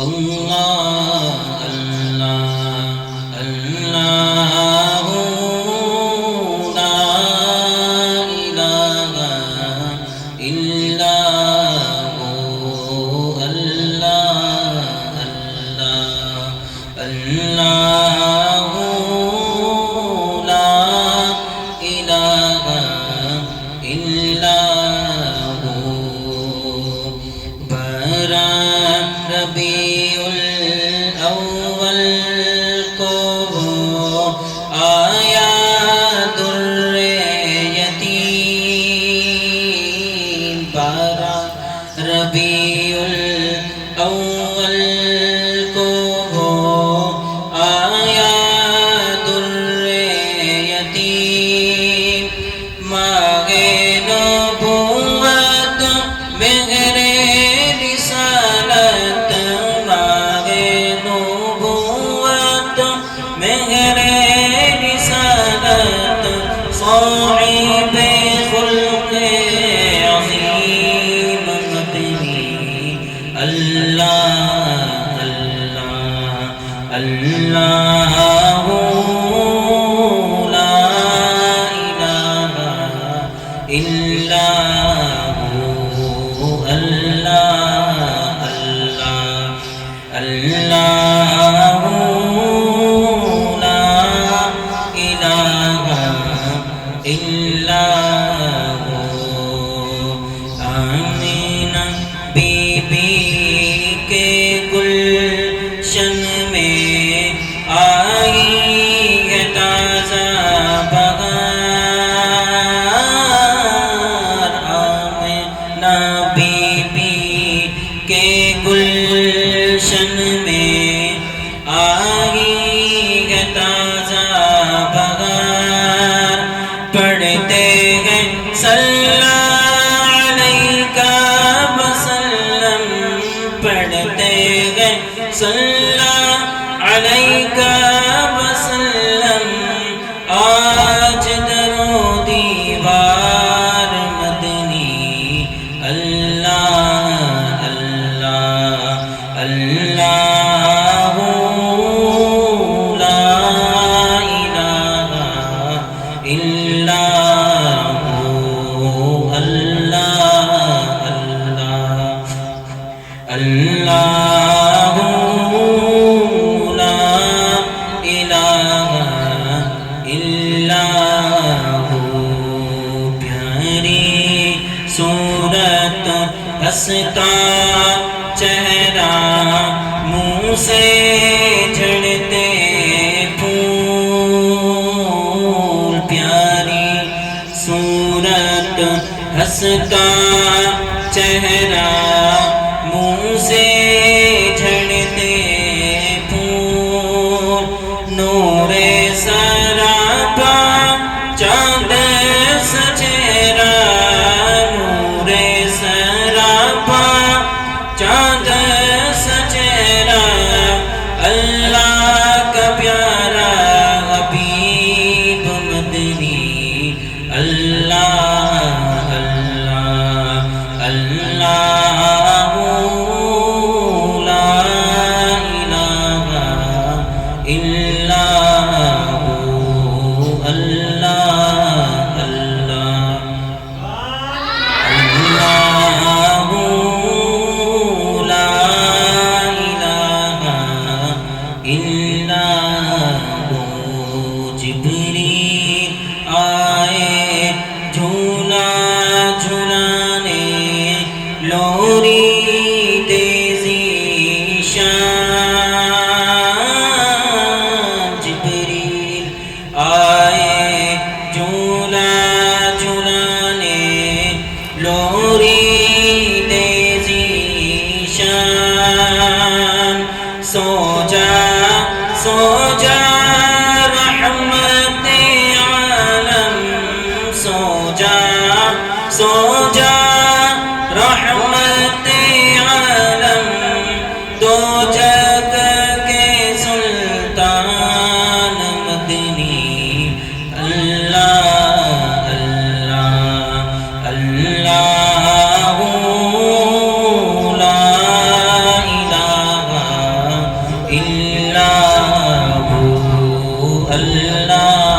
اللہ اللہ اللہ لا الہ الا ہو اللہ اللہ اللہ لا الہ الا ہو برا ربیع الاول کو آیا در یتیم بارہ ربیع الاول کو آیا در یتیم ماہ نبوت مہر رسالت ماہ نبوت مہر رسالت صاحب خلق عظیم مدنی اللہ اللہ اللہ لا الہ الا ہو اللہ اللہ اللہ لا الہ الا ہو آمینہ بی بی کے گلشن میں آئی ہے تازہ بہار آمینہ بی بی کے گلشن میں آئی ہے تازہ بہار پڑھتے ہیں صلی علیکہ وسلم پڑھتے ہیں صلی علیکہ وسلم آج در و دیوار مدنی اللہ اللہ اللہ لا الہ الا ہو اللہ اللہ اللہ لا الہ الا ہو پیاری صورت ہنستا چہرہ منہ سے جھڑتے پھول پیاری صورت ہنستا چہرہ منہ سے جھڑتے پھول نور سراپا چاند سچہرا نور سراپا چاند سچہرا اللہ کا پیارا حبیب مدنی اللہ اللہ اللہ لا الہ الا ہو اللہ اللہ اللہ لا الہ الا ہو جبریل آئے جھولا جھلانے لوری تیزی شان جبریل آئے جھولا جھلانے لوری تیزی شان سو جا رحمت عالم سو جا رحمت عالم دو جگ کے سلطان مدنی اللہ اللہ اللہ لا الہ اللہ